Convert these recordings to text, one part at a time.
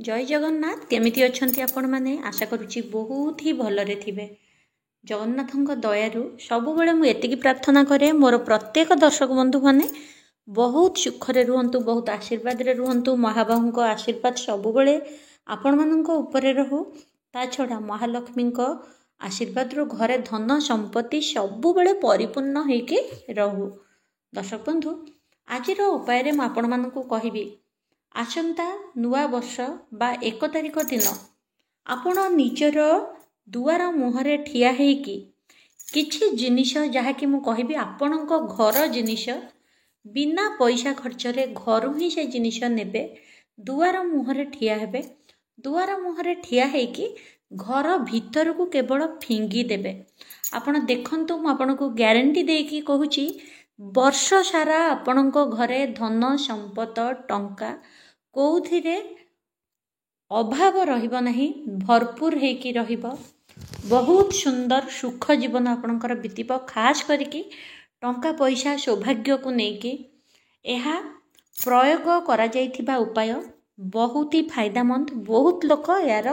जय जगन्नाथ केमिति अछंती आपण माने आशा करुच्ची बहुत ही भलरे थिबे। जगन्नाथଙ୍କ दयारु सबुबले मु एतिकी प्रार्थना करे मोर प्रत्येक दर्शक बंधु माने बहुत सुखरे रुहंतु, बहुत आशीर्वाद रे रुहंतु। महाबाहुଙ୍କ आशीर्वाद सबुबले आपण माननको ऊपरे रहू। ता छडा महालक्ष्मीଙ୍କ आशीर्वाद रो घरे धन संपत्ति सबुबले परिपूर्ण हेके रहू। दर्शक बंधु आजिर उपाय रे मु आपण माननको कहिबी आसंता नुआ वर्ष बा 1 तारिख दिन आपण निजर दुआर मुहरे ठिया हेकी किछि जिनिष जहाँकि मु कहिबी आपणक घर जिनिष बिना पैसा खर्च रे घर ही से जिनिष नेबे। दुआर मुहरे ठिया हेबे, दुआर मुहरे ठिया हेकी घर भीतर को केवल फिंगी देबे। आपण देखंतु मु आपणको ग्यारंटी देकी कहूची वर्ष सारा आपणक घरे धन संपत टंका कोउथिरे अभाव रहिबो नहीं, भरपूर हेकी रहिबो। बहुत सुंदर सुख जीवन आपणकर बीतीब। खास करिकी टंका पैसा सौभाग्य को नेकी एहा प्रयोग करा जाइथिबा उपाय बहुत ही फायदामंद। बहुत लोक यार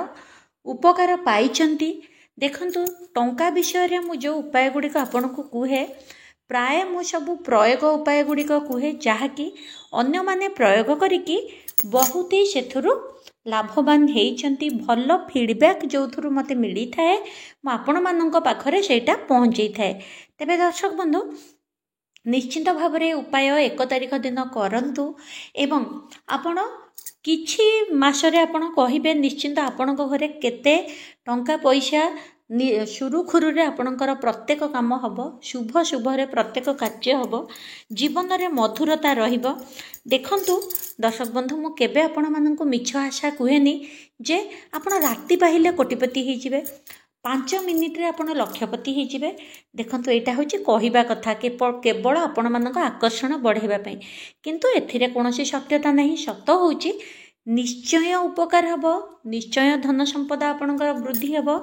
उपकार पाइचंती। देखंतु टंका विषय रे मु जो उपाय गुडी को आपनको कुहे प्राय मु सब प्रयोग उपाय गुडी को कुहे जहाँकि अन्य माने प्रयोग करिकी बहुत ही सेथुरु लाभवान हेइचंती। भल फीडबैक जो थुरु मते मिली थाए मु आपण माननक पाखरे सेटा पहुंचई थाए। तबे दर्शक बंधु निश्चित भाव रे उपाय 1 तारिख दिन करंतु एवं आपण किछि मासरे आपण कहिबे निश्चित आपणक घरे केते टंका पैसा सुरुखुरु रे आपणकर प्रत्येक काम हबो। शुभ शुभ रे प्रत्येक कार्य हबो। जीवन रे मधुरता रहिबो। देखंतु दर्शक बंधु मु केबे आपण माननकु मिछ आशा कुहेनी जे आपण राति पाहिले कोटिपति हे जिवे, 5 मिनिट रे आपण लक्षपति हे जिवे। देखंतु एटा होची कहिबा कथा केवल आपण मानक आकर्षण बढ़ेबा पई, किंतु एथिरे कोनोसी सत्यता नहीं। सत्य होची निश्चय उपकार हबो, निश्चय धन संपदा आपणकर वृद्धि हबो,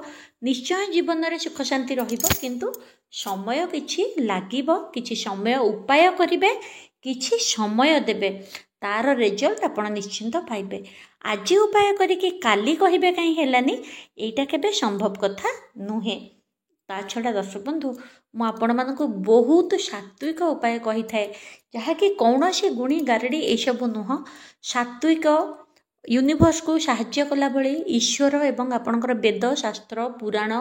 निश्चय जीवन रे सुख शांति रहिबो। किंतु समय किछि लागिबो, किछि समय उपाय करिवे, किछि समय देबे, तार रिजल्ट आपण निश्चिंत पाइबे। आज उपाय करिके काली कहिबे काई हेलानी एटा केबे संभव कथा नुहे। ता छडा दर्शक बंधु मु आपण मानकु बहुत सात्विक उपाय कहि थाए जहाँकि कौनसी गुणी गारेडी ए सब नुह। सात्विक यूनिवर्स को साहाय्य कला भली ईश्वर एवं आपणकर वेद शास्त्र पुराण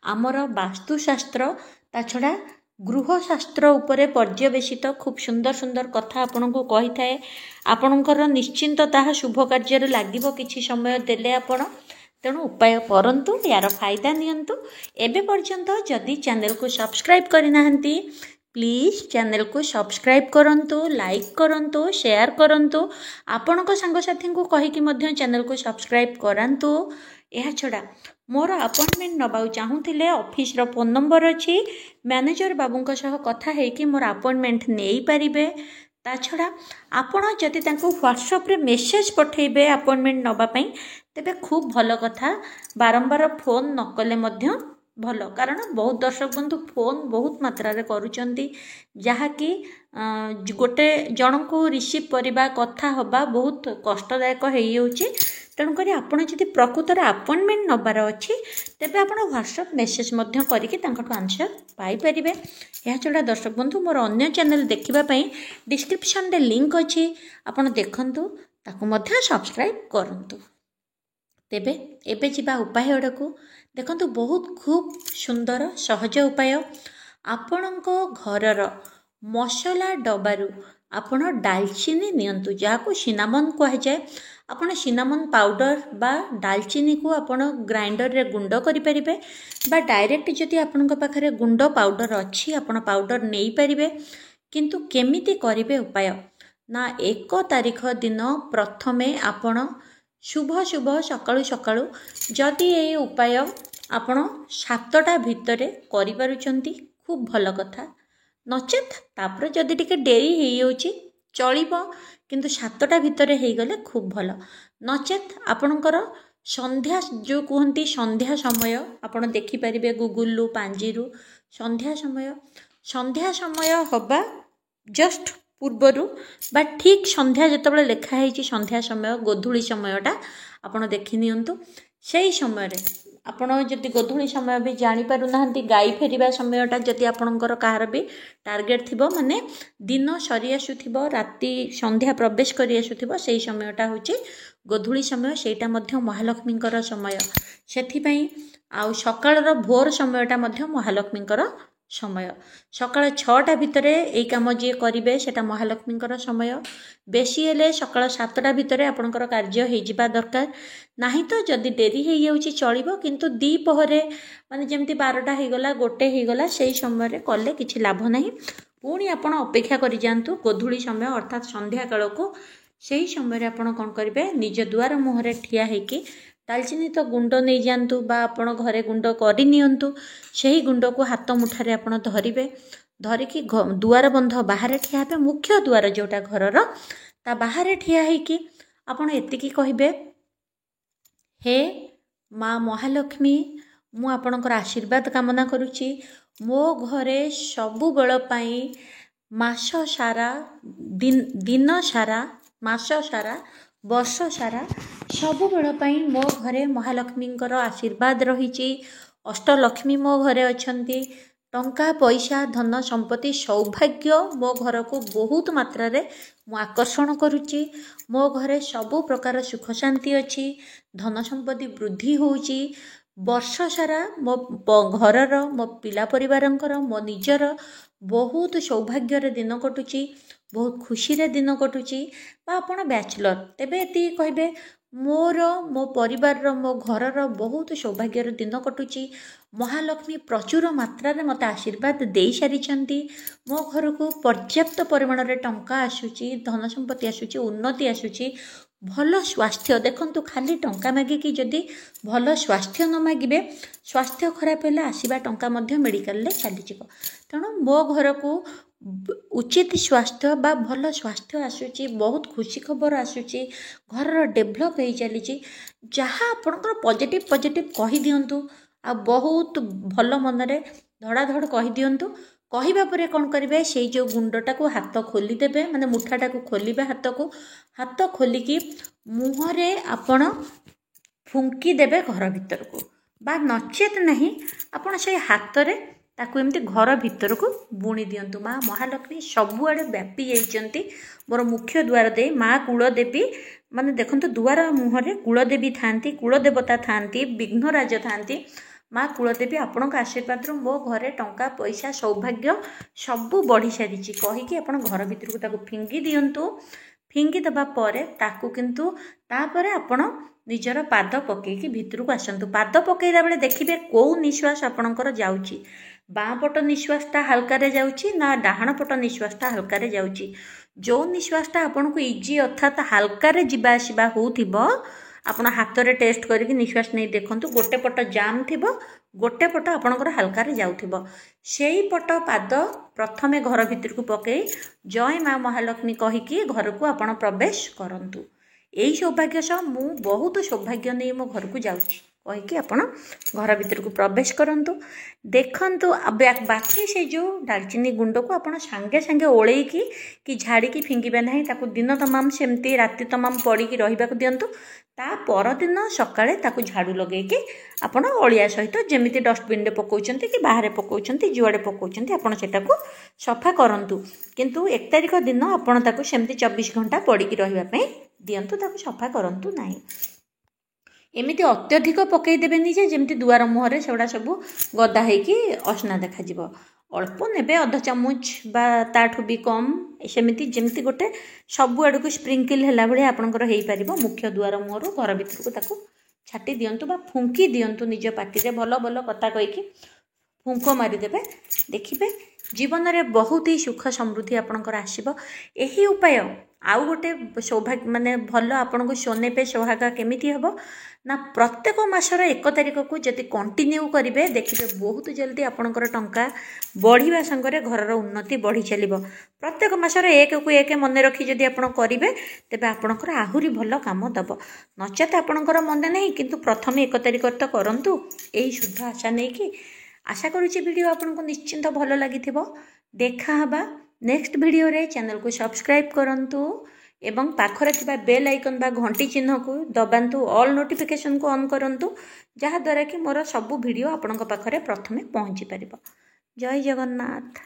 आमर वास्तुशास्त्र ता छडा गृहशास्त्र उपरे पर्यवेसित खूब सुंदर सुंदर कथा आपनको कहि थाए। आपणकर निश्चिंत ताहा शुभ कार्य रे लागिबो किछि समय देले आपण। तेणु उपाय करंतु, यार फायदा नियंतु। एबे पर्यंत जदि चैनल को सब्सक्राइब करि नाहंती प्लीज चैनल को सब्सक्राइब करंतु, लाइक करंतु, शेयर करंतु। आपणक सांगसाथी को कहि कि मध्य चैनल को सब्सक्राइब करंतु। यह छड़ा मोर अपॉइंटमेंट नबाउ चाहूथिले ऑफिस रो फोन नंबर अछि, मैनेजर बाबूंक सह कथा हे कि मोर अपॉइंटमेंट नेई परिबे। ता छड़ा आपण जति तांको व्हाट्सएप रे मेसेज पठेबे अपॉइंटमेंट नबा पई तेबे खूब भलो कथा। बारंबार फोन न कले मध्य भलो, कारण बहुत दर्शक बंधु फोन बहुत मात्रा रे करूचंती जहाँकि गोटे जन को रिसीव करबा कथा हबा बहुत कष्टदायक हेई होची। तेणु करी आपण जदि प्रकृतर अपॉइंटमेंट नबार अछि तेबे आपण व्हाट्सएप मेसेज मध्य करिकि तांकटो आंसर पाई परिबे। या छडा दर्शक बंधु मोर अन्य चैनल देखिबा पई डिस्क्रिप्शन रे लिंक अछि, आपण देखंतु ताकु मध्य सब्सक्राइब करंतु। तेबे एबे जिबा उपाय अडकू देखंतु बहुत खूब सुंदर सहज उपाय। आपणको घरर मसला डबारू आपण डालचीनी नियंतु जाको सिनामन कह जाए। आपण सिनामन पाउडर बा डालचीनी को आपण ग्राइंडर रे गुंड करि परिबे बा डायरेक्ट जदि आपणक पाखरे गुंड पाउडर अछि आपण पाउडर नेई परिबे। किंतु केमिति करिवे उपाय ना 1 तारिख दिन प्रथमे आपण शुभ शुभ सकाळु सकाळु जदि ए उपाय आपण 7टा भितरे करि पारुचंती खूब भल कथा। नचेत तापर जदि टिके डेरी हेई होची चलिबो, किंतु 7टा भितरे हेई गले खूब भल। नचेत आपणकर संध्या जो कहंती संध्या समय आपण देखि परिबे गूगल लु पांजीरु संध्या समय हबा जस्ट ପୂର୍ବରୁ ବା ଠିକ୍ ସନ୍ଧ୍ୟା ଯେତେବେଳେ ଲେଖା ହେଇଛି ସନ୍ଧ୍ୟା ସମୟ ଗୋଧୂଳି ସମୟଟା ଆପଣ ଦେଖିନିଅନ୍ତୁ। ସେଇ ସମୟରେ ଆପଣ ଯଦି ଗୋଧୂଳି ସମୟ ବି ଜାଣିପାରୁନାହାନ୍ତି, ଗାଈ ଫେରିବା ସମୟଟା ଯଦି ଆପଣଙ୍କର କାହାର ବି ଟାର୍ଗେଟ୍ ଥିବ, ମାନେ ଦିନ ସରି ଆସୁଥିବ, ରାତି ସନ୍ଧ୍ୟା ପ୍ରବେଶ କରି ଆସୁଥିବ, ସେଇ ସମୟଟା ହେଉଛି ଗୋଧୂଳି ସମୟ। ସେଇଟା ମଧ୍ୟ ମହାଲକ୍ଷ୍ମୀଙ୍କର ସମୟ। ସେଥିପାଇଁ ଆଉ ସକାଳର ଭୋର ସମୟଟା ମଧ୍ୟ ମହାଲକ୍ଷ୍ମୀଙ୍କର ସମୟ। ସକାଳ 6ଟା ଭିତରେ ଏଇ କାମ ଯିଏ କରିବେ ସେଟା ମହାଲକ୍ଷ୍ମୀଙ୍କର ସମୟ। ବେଶୀ ହେଲେ ସକାଳ 7ଟା ଭିତରେ ଆପଣଙ୍କର କାର୍ଯ୍ୟ ହେଇଯିବା ଦରକାର। ନାହିଁ ତ ଯଦି ଡେରି ହେଇଯାଉଛି ଚଳିବ, କିନ୍ତୁ ଦ୍ୱିପହରେ ମାନେ ଯେମିତି 12ଟା ହେଇଗଲା, 1 ହେଇଗଲା, ସେଇ ସମୟରେ କଲେ କିଛି ଲାଭ ନାହିଁ। ପୁଣି ଆପଣ ଅପେକ୍ଷା କରିଯାଆନ୍ତୁ ଗୋଧୂଳି ସମୟ ଅର୍ଥାତ୍ ସନ୍ଧ୍ୟା କାଳକୁ। ସେହି ସମୟରେ ଆପଣ କ'ଣ କରିବେ, ନିଜ ଦୁଆର ମୁହଁରେ ଠିଆ ହେଇକି ଡାଲଚିନି ତ ଗୁଣ୍ଡ ନେଇଯାଆନ୍ତୁ ବା ଆପଣ ଘରେ ଗୁଣ୍ଡ କରିନିଅନ୍ତୁ। ସେହି ଗୁଣ୍ଡକୁ ହାତ ମୁଠାରେ ଆପଣ ଧରିବେ। ଧରିକି ଦୁଆର ବନ୍ଧ ବାହାରେ ଠିଆ ହେବେ, ମୁଖ୍ୟ ଦୁଆର ଯେଉଁଟା ଘରର ତା ବାହାରେ ଠିଆ ହେଇକି ଆପଣ ଏତିକି କହିବେ, ହେ ମା ମହାଲକ୍ଷ୍ମୀ, ମୁଁ ଆପଣଙ୍କର ଆଶୀର୍ବାଦ କାମନା କରୁଛି। ମୋ ଘରେ ସବୁବେଳ ପାଇଁ ମାସ ସାରା, ଦିନ ସାରା, ମାସ ସାରା, ବର୍ଷ ସାରା ସବୁବେଳ ପାଇଁ ମୋ ଘରେ ମହାଲକ୍ଷ୍ମୀଙ୍କର ଆଶୀର୍ବାଦ ରହିଛି। ଅଷ୍ଟଲକ୍ଷ୍ମୀ ମୋ ଘରେ ଅଛନ୍ତି। ଟଙ୍କା ପଇସା ଧନ ସମ୍ପତ୍ତି ସୌଭାଗ୍ୟ ମୋ ଘରକୁ ବହୁତ ମାତ୍ରାରେ ମୁଁ ଆକର୍ଷଣ କରୁଛି। ମୋ ଘରେ ସବୁ ପ୍ରକାର ସୁଖ ଶାନ୍ତି ଅଛି। ଧନ ସମ୍ପତ୍ତି ବୃଦ୍ଧି ହେଉଛି। ବର୍ଷ ସାରା ମୋ ଘରର, ମୋ ପିଲା ପରିବାରଙ୍କର, ମୋ ନିଜର ବହୁତ ସୌଭାଗ୍ୟରେ ଦିନ କଟୁଛି, ବହୁତ ଖୁସିରେ ଦିନ କଟୁଛି। ବା ଆପଣ ବ୍ୟାଚଲର, ତେବେ ଏତିକି କହିବେ, ମୋର, ମୋ ପରିବାରର, ମୋ ଘରର ବହୁତ ସୌଭାଗ୍ୟର ଦିନ କଟୁଛି। ମହାଲକ୍ଷ୍ମୀ ପ୍ରଚୁର ମାତ୍ରାରେ ମୋତେ ଆଶୀର୍ବାଦ ଦେଇସାରିଛନ୍ତି। ମୋ ଘରକୁ ପର୍ଯ୍ୟାପ୍ତ ପରିମାଣରେ ଟଙ୍କା ଆସୁଛି, ଧନ ସମ୍ପତ୍ତି ଆସୁଛି, ଉନ୍ନତି ଆସୁଛି, ଭଲ ସ୍ୱାସ୍ଥ୍ୟ। ଦେଖନ୍ତୁ, ଖାଲି ଟଙ୍କା ମାଗିକି ଯଦି ଭଲ ସ୍ୱାସ୍ଥ୍ୟ ନ ମାଗିବେ, ସ୍ୱାସ୍ଥ୍ୟ ଖରାପ ହେଲେ ଆସିବା ଟଙ୍କା ମଧ୍ୟ ମେଡ଼ିକାଲରେ ଚାଲିଯିବ। ତେଣୁ ମୋ ଘରକୁ ଉଚିତ ସ୍ୱାସ୍ଥ୍ୟ ବା ଭଲ ସ୍ୱାସ୍ଥ୍ୟ ଆସୁଛି, ବହୁତ ଖୁସି ଖବର ଆସୁଛି, ଘରର ଡେଭଲପ୍ ହେଇ ଚାଲିଛି। ଯାହା ଆପଣଙ୍କର ପଜିଟିଭ୍ କହିଦିଅନ୍ତୁ, ଆଉ ବହୁତ ଭଲ ମନରେ ଧଡ଼ାଧଡ଼ କହିଦିଅନ୍ତୁ। କହିବା ପରେ କ'ଣ କରିବେ, ସେଇ ଯେଉଁ ଗୁଣ୍ଡଟାକୁ ହାତ ଖୋଲିଦେବେ, ମାନେ ମୁଠାଟାକୁ ଖୋଲିବେ, ହାତ ଖୋଲିକି ମୁହଁରେ ଆପଣ ଫୁଙ୍କି ଦେବେ ଘର ଭିତରକୁ, ବା ନଚେତ ନାହିଁ ଆପଣ ସେଇ ହାତରେ ତାକୁ ଏମିତି ଘର ଭିତରକୁ ବୁଣି ଦିଅନ୍ତୁ। ମା ମହାଲକ୍ଷ୍ମୀ ସବୁଆଡ଼େ ବ୍ୟାପି ଯାଇଛନ୍ତି। ମୋର ମୁଖ୍ୟ ଦ୍ୱାର ଦେଇ ମା କୁଳଦେବୀ, ମାନେ ଦେଖନ୍ତୁ ଦୁଆର ମୁହଁରେ କୁଳଦେବୀ ଥାଆନ୍ତି, କୁଳଦେବତା ଥାଆନ୍ତି, ବିଘ୍ନରାଜ ଥାଆନ୍ତି। ମା କୁଳଦେବୀ ଆପଣଙ୍କ ଆଶୀର୍ବାଦରୁ ମୋ ଘରେ ଟଙ୍କା ପଇସା ସୌଭାଗ୍ୟ ସବୁ ବଢ଼ି ସାରିଛି କହିକି ଆପଣ ଘର ଭିତରକୁ ତାକୁ ଫିଙ୍ଗି ଦିଅନ୍ତୁ। ଫିଙ୍ଗି ଦେବା ପରେ ତାକୁ କିନ୍ତୁ ତାପରେ ଆପଣ ନିଜର ପାଦ ପକେଇକି ଭିତରକୁ ଆସନ୍ତୁ। ପାଦ ପକେଇଲା ବେଳେ ଦେଖିବେ କେଉଁ ନିଶ୍ୱାସ ଆପଣଙ୍କର ଯାଉଛି। ବାଁ ପଟ ନିଶ୍ୱାସଟା ହାଲକାରେ ଯାଉଛି ନା ଡାହାଣ ପଟ ନିଶ୍ୱାସଟା ହାଲକାରେ ଯାଉଛି। ଯେଉଁ ନିଶ୍ୱାସଟା ଆପଣଙ୍କୁ ଇଜି ଅର୍ଥାତ୍ ହାଲକାରେ ଯିବା ଆସିବା ହେଉଥିବ, ଆପଣ ହାତରେ ଟେଷ୍ଟ କରିକି ନିଶ୍ୱାସ ନେଇ ଦେଖନ୍ତୁ। ଗୋଟେ ପଟ ଜାମ୍ ଥିବ, ଗୋଟେ ପଟ ଆପଣଙ୍କର ହାଲକାରେ ଯାଉଥିବ। ସେଇ ପଟ ପାଦ ପ୍ରଥମେ ଘର ଭିତରକୁ ପକାଇ ଜୟ ମା ମହାଲକ୍ଷ୍ମୀ କହିକି ଘରକୁ ଆପଣ ପ୍ରବେଶ କରନ୍ତୁ। ଏଇ ସୌଭାଗ୍ୟ ସହ ମୁଁ ବହୁତ ସୌଭାଗ୍ୟ ନେଇ ମୋ ଘରକୁ ଯାଉଛି କହିକି ଆପଣ ଘର ଭିତରକୁ ପ୍ରବେଶ କରନ୍ତୁ। ଦେଖନ୍ତୁ, ବାକି ସେଇ ଯେଉଁ ଡାଲଚିନି ଗୁଣ୍ଡକୁ ଆପଣ ସାଙ୍ଗେ ସାଙ୍ଗେ ଓଳେଇକି କି ଝାଡ଼ିକି ଫିଙ୍ଗିବେ ନାହିଁ। ତାକୁ ଦିନ ତମାମ ସେମିତି ରାତି ତମାମ ପଡ଼ିକି ରହିବାକୁ ଦିଅନ୍ତୁ। ତା ପରଦିନ ସକାଳେ ତାକୁ ଝାଡ଼ୁ ଲଗେଇକି ଆପଣ ଅଳିଆ ସହିତ ଯେମିତି ଡଷ୍ଟବିନ୍ରେ ପକାଉଛନ୍ତି କି ବାହାରେ ପକାଉଛନ୍ତି, ଯୁଆଡ଼େ ପକାଉଛନ୍ତି ଆପଣ ସେଟାକୁ ସଫା କରନ୍ତୁ। କିନ୍ତୁ 1 ତାରିଖ ଦିନ ଆପଣ ତାକୁ ସେମିତି 24 ଘଣ୍ଟା ପଡ଼ିକି ରହିବା ପାଇଁ ଦିଅନ୍ତୁ, ତାକୁ ସଫା କରନ୍ତୁ ନାହିଁ। ଏମିତି ଅତ୍ୟଧିକ ପକାଇ ଦେବେନି ଯେ ଯେମିତି ଦୁଆର ମୁହଁରେ ସେଗୁଡ଼ା ସବୁ ଗଦା ହେଇକି ଅସନା ଦେଖାଯିବ। ଅଳ୍ପ ନେବେ, 1/2 ଚାମଚ ବା ତାଠୁ ବି କମ୍, ସେମିତି ଯେମିତି ଗୋଟେ ସବୁଆଡ଼କୁ ସ୍ପ୍ରିଙ୍କଲ ହେଲା ଭଳିଆ ଆପଣଙ୍କର ହେଇପାରିବ। ମୁଖ୍ୟ ଦୁଆର ମୁହଁରୁ ଘର ଭିତରକୁ ତାକୁ ଛାଟି ଦିଅନ୍ତୁ ବା ଫୁଙ୍କି ଦିଅନ୍ତୁ। ନିଜ ପାଟିରେ ଭଲ ଭଲ କଥା କହିକି ଫୁଙ୍କ ମାରିଦେବେ। ଦେଖିବେ ଜୀବନରେ ବହୁତ ହି ସୁଖ ସମୃଦ୍ଧି ଆପଣଙ୍କର ଆସିବ। ଏହି ଉପାୟ ଆଉ ଗୋଟେ ସୌଭାଗ୍ୟ, ମାନେ ଭଲ ଆପଣଙ୍କୁ ସୋନେ ପେ ସୁହାଗା କେମିତି ହେବ ନା, ପ୍ରତ୍ୟେକ ମାସର 1 ତାରିଖକୁ ଯଦି କଣ୍ଟିନ୍ୟୁ କରିବେ, ଦେଖିବେ ବହୁତ ଜଲ୍ଦି ଆପଣଙ୍କର ଟଙ୍କା ବଢ଼ିବା ସାଙ୍ଗରେ ଘରର ଉନ୍ନତି ବଢ଼ି ଚାଲିବ। ପ୍ରତ୍ୟେକ ମାସର 1କୁ 1 ମନେ ରଖି ଯଦି ଆପଣ କରିବେ, ତେବେ ଆପଣଙ୍କର ଆହୁରି ଭଲ କାମ ଦେବ। ନଚେତ ଆପଣଙ୍କର ମନେ ନାହିଁ, କିନ୍ତୁ ପ୍ରଥମେ 1 ତାରିଖ ତ କରନ୍ତୁ ଏହି ଶୁଦ୍ଧ ଆଶା ନେଇକି। ଆଶା କରୁଛି ଭିଡ଼ିଓ ଆପଣଙ୍କୁ ନିଶ୍ଚିନ୍ତ ଭଲ ଲାଗିଥିବ। ଦେଖା ହେବା नेक्स्ट वीडियो रे चैनल को सब्सक्राइब करंतु एवं पाखरे थिबा बेल आइकन बा घंटी चिन्ह को दबांतु ऑल नोटिफिकेशन को ऑन करंतु जहा द्वारा कि मोर सब वीडियो आपनक पाखरे प्रथमे पहुंची परिबो। जय जगन्नाथ।